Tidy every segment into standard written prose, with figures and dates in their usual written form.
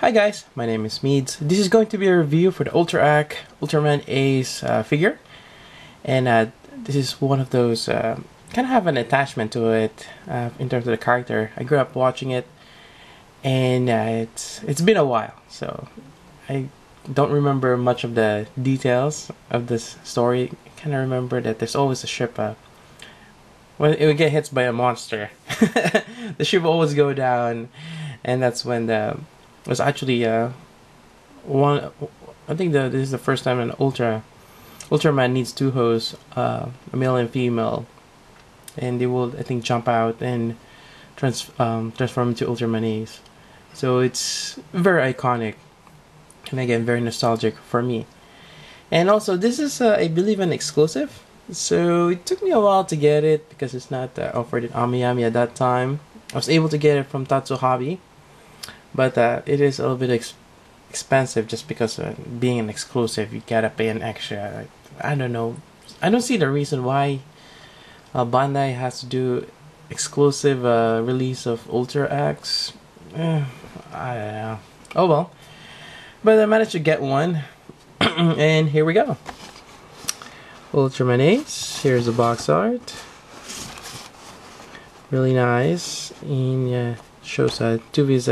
Hi guys, my name is Meads. This is going to be a review for the Ultraman Ace figure, and this is one of those kind of have an attachment to it in terms of the character. I grew up watching it, and it's been a while, so I don't remember much of the details of this story. I kind of remember that there's always a ship. When it would get hit by a monster, the ship would always go down, and that's when the was actually one. I think this is the first time an Ultraman needs two hosts, a male and female, and they will, I think, jump out and transform into Ultraman Ace. So it's very iconic, and again very nostalgic for me. And also, this is I believe an exclusive. So it took me a while to get it because it's not offered at Amiyami at that time. I was able to get it from Tatsu Hobby, but it is a little bit expensive just because being an exclusive, you gotta pay an extra. I don't know. I don't see the reason why Bandai has to do exclusive release of Ultra X. I don't know. Oh well. But I managed to get one, and here we go. Ultraman Ace. Here's the box art. Really nice. And shows two of his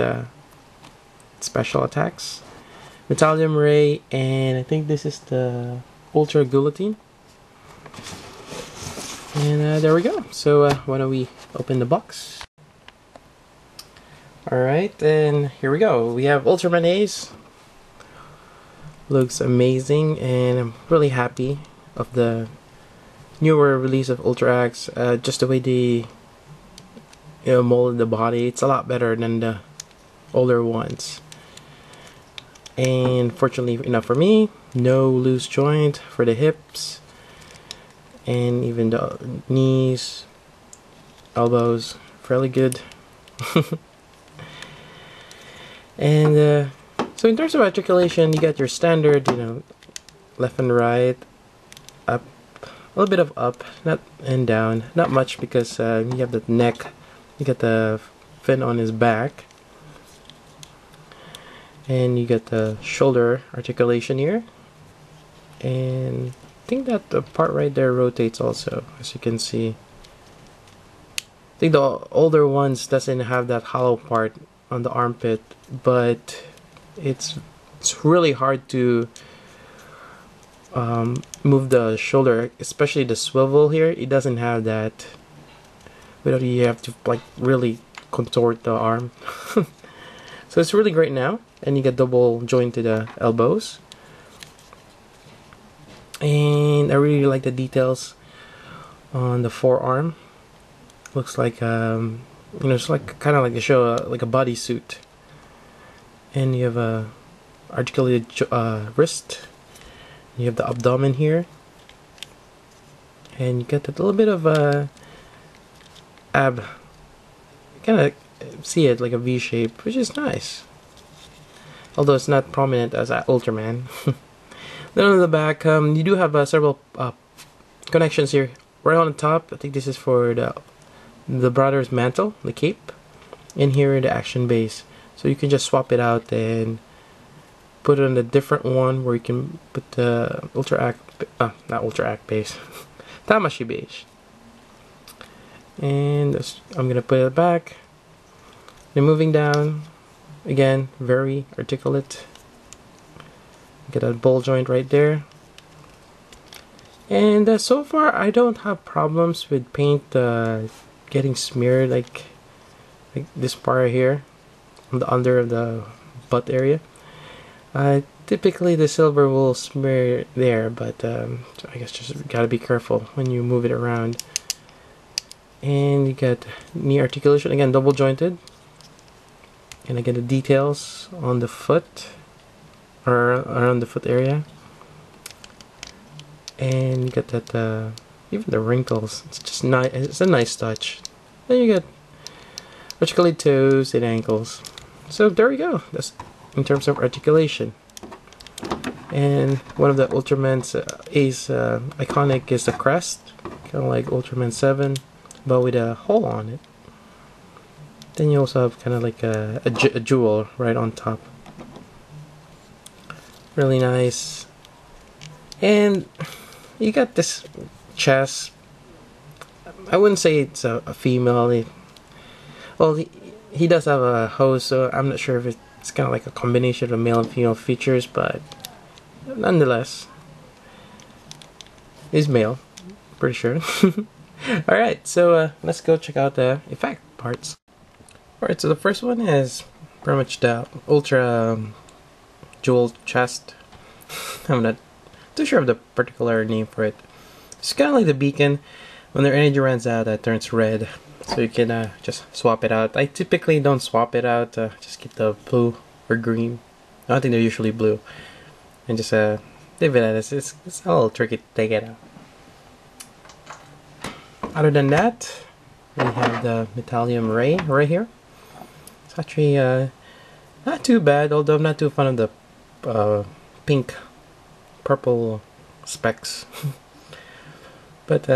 special attacks. Metallium Ray, and I think this is the Ultra Guillotine. And there we go. So why don't we open the box? Alright, and here we go. We have Ultraman Ace. Looks amazing, and I'm really happy of the newer release of Ultra X. Just the way they molded the body, it's a lot better than the older ones. And fortunately enough for me, no loose joint for the hips, and even the knees, elbows, fairly good. And so in terms of articulation, you got your standard, left and right, up, a little bit of up, not and down, not much because you have the neck, you got the fin on his back, and you get the shoulder articulation here, and I think that the part right there rotates also, as you can see. I think the older ones doesn't have that hollow part on the armpit, but it's really hard to move the shoulder, especially the swivel here. It doesn't have that. Without you have to like really contort the arm. So it's really great now, and you get double joint to the elbows. And I really like the details on the forearm. Looks like it's like kind of like a show, like a bodysuit. And you have a articulated wrist. You have the abdomen here, and you get a little bit of ab. Kind of see it like a V shape, which is nice. Although it's not prominent as Ultraman. Then on the back, you do have several connections here. Right on the top, I think this is for the brother's mantle, the cape. And here the action base. So you can just swap it out and put it on a different one where you can put the not Ultra Act base, Tamashi base. And I'm gonna put it back. Then moving down, again, very articulate. Get a ball joint right there. And so far, I don't have problems with paint getting smeared like this part here on the under of the butt area. Typically the silver will smear there, but so I guess just gotta be careful when you move it around. And you get knee articulation, again double jointed, and again the details on the foot or around the foot area, and you get that even the wrinkles, it's just nice. It's a nice touch. Then you get articulated toes and ankles. So there we go. That's in terms of articulation. And one of the Ultraman's Ace iconic is the crest, kind of like Ultraman 7, but with a hole on it. Then you also have kind of like a jewel right on top. really nice. And you got this chest. I wouldn't say it's a female. He does have a hose, so I'm not sure if it's kind of like a combination of male and female features, but nonetheless, he's male, pretty sure. Alright, so let's go check out the effect parts. Alright, so the first one is pretty much the Ultra Jewel chest. I'm not too sure of the particular name for it. It's kind of like the beacon. When their energy runs out, that turns red. So you can just swap it out. I typically don't swap it out. Just keep the blue or green. I don't think they're usually blue. And just leave it at it. It's a little tricky to take it out. Other than that, we have the Metallium Ray right here. It's actually not too bad, although I'm not too fond of the pink, purple specks. But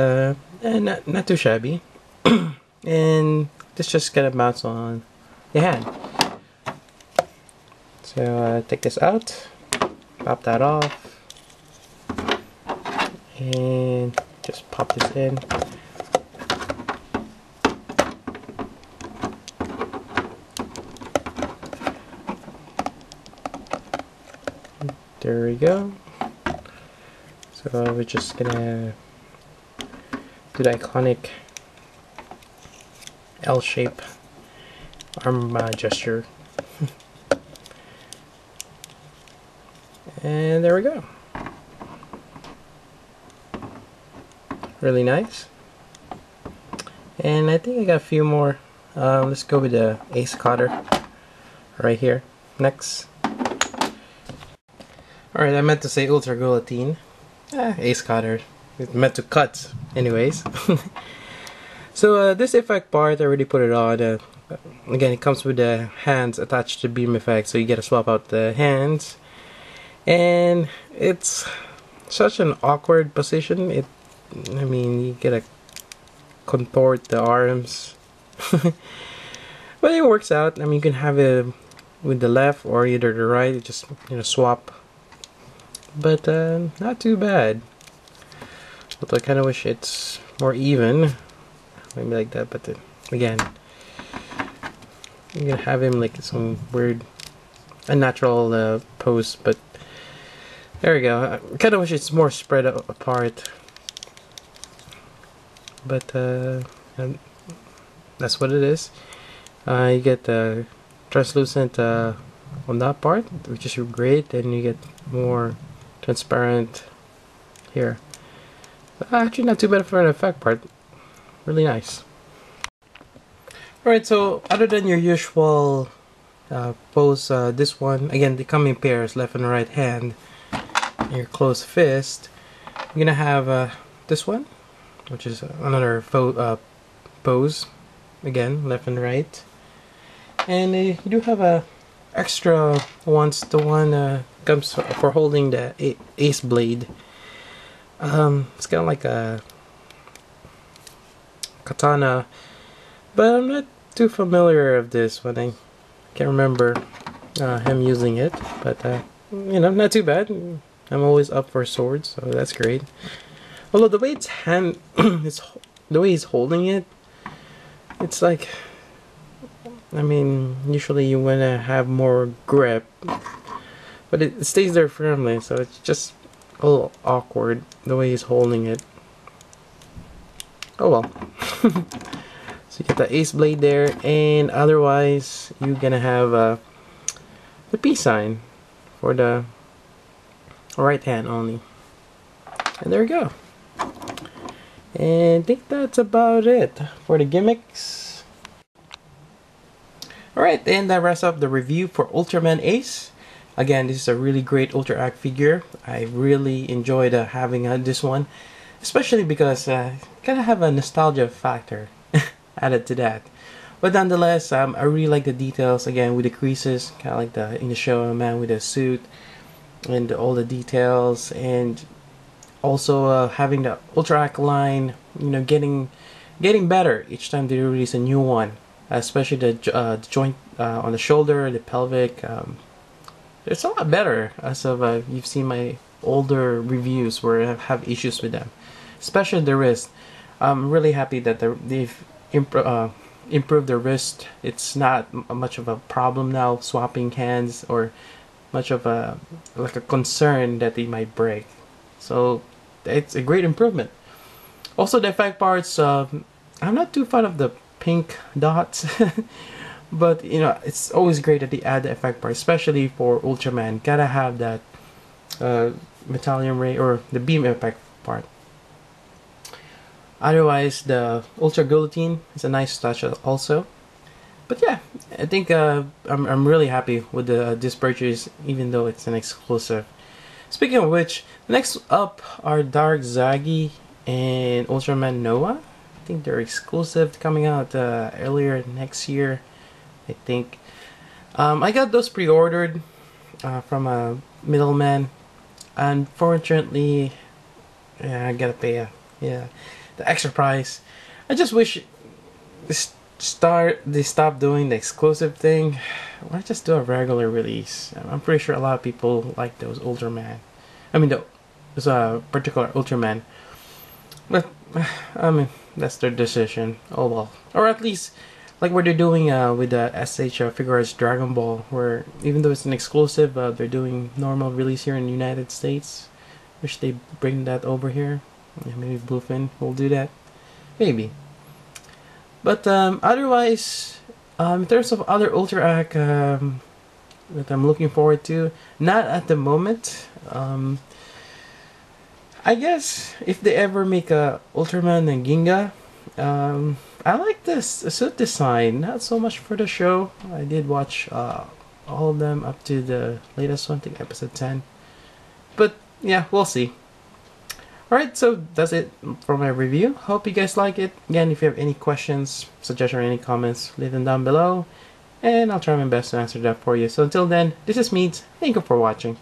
not too shabby. And this just kind of mounts on the hand. So take this out, pop that off, and just pop this in. There we go. So we're just gonna do the iconic L-shape arm gesture. And there we go. Really nice. And I think I got a few more. Let's go with the Ace Cutter right here. Next. Alright, I meant to say Ultra Guillotine. Ace Cutter. It's meant to cut, anyways. So this effect part, I already put it on. Again, it comes with the hands attached to beam effect, so you get to swap out the hands. And it's such an awkward position. I mean, you gotta contort the arms. But it works out. I mean, you can have it with the left or either the right. Just, you know, swap. But not too bad. But I kind of wish it's more even. Maybe like that, but again, you're gonna have him like some weird, unnatural pose. But there we go. I kind of wish it's more spread apart. But that's what it is. You get the translucent on that part, which is great, and you get more transparent here. Actually, not too bad for an effect part. Really nice. Alright, so other than your usual pose, this one, again, they come in pairs, left and right hand, and your closed fist. You're gonna have this one, which is another pose, again, left and right. And you do have a extra ones. The one comes for holding the ace blade. It's kind of like a katana, but I'm not too familiar of this one. I can't remember him using it, but you know, not too bad. I'm always up for swords, so that's great. Although the way the way he's holding it, it's like, I mean, usually you want to have more grip, but it stays there firmly, so it's just a little awkward the way he's holding it. Oh well. So you get the ace blade there, and otherwise you're gonna have the peace sign for the right hand only. And there we go. And I think that's about it for the gimmicks. Alright, and that wraps up the review for Ultraman Ace. Again, this is a really great Ultra Act figure. I really enjoyed having this one, especially because kind of have a nostalgia factor added to that. But nonetheless, I really like the details, again, with the creases, kind of like in the show man with the suit and all the details, and also having the Ultra Act line, you know, getting better each time they release a new one, especially the joint on the shoulder, the pelvic, it's a lot better as of you've seen my older reviews where I have issues with them, especially the wrist. I'm really happy that they've improved the wrist. It's not much of a problem now swapping hands, or much of a like a concern that they might break. So it's a great improvement. Also, the effect parts. I'm not too fan of the pink dots, but you know, it's always great that they add the effect part, especially for Ultraman. Gotta have that Metallium Ray or the beam effect part. Otherwise, the Ultra Guillotine is a nice touch also. But yeah, I think I'm really happy with this purchase, even though it's an exclusive. Speaking of which, next up are Dark Zagi and Ultraman Noah. I think they're exclusive, coming out earlier next year, I think. I got those pre-ordered from a middleman. Unfortunately, yeah, I gotta pay the extra price. I just wish they stop doing the exclusive thing. Why just do a regular release? I'm pretty sure a lot of people like those Ultraman. I mean, there's a particular Ultraman. But I mean, that's their decision. Oh well. Or at least like what they're doing with the SH Figuarts Dragon Ball, where even though it's an exclusive, they're doing normal release here in the United States. Wish they bring that over here. Yeah, maybe Bluefin will do that. Maybe. But otherwise, in terms of other Ultra Act that I'm looking forward to, not at the moment. I guess if they ever make a Ultraman and Ginga, I like this suit design. Not so much for the show. I did watch all of them up to the latest one, I think episode 10. But yeah, we'll see. Alright, so that's it for my review. Hope you guys like it. Again, if you have any questions, suggestions, or any comments, leave them down below, and I'll try my best to answer that for you. So until then, this is Meads. Thank you for watching.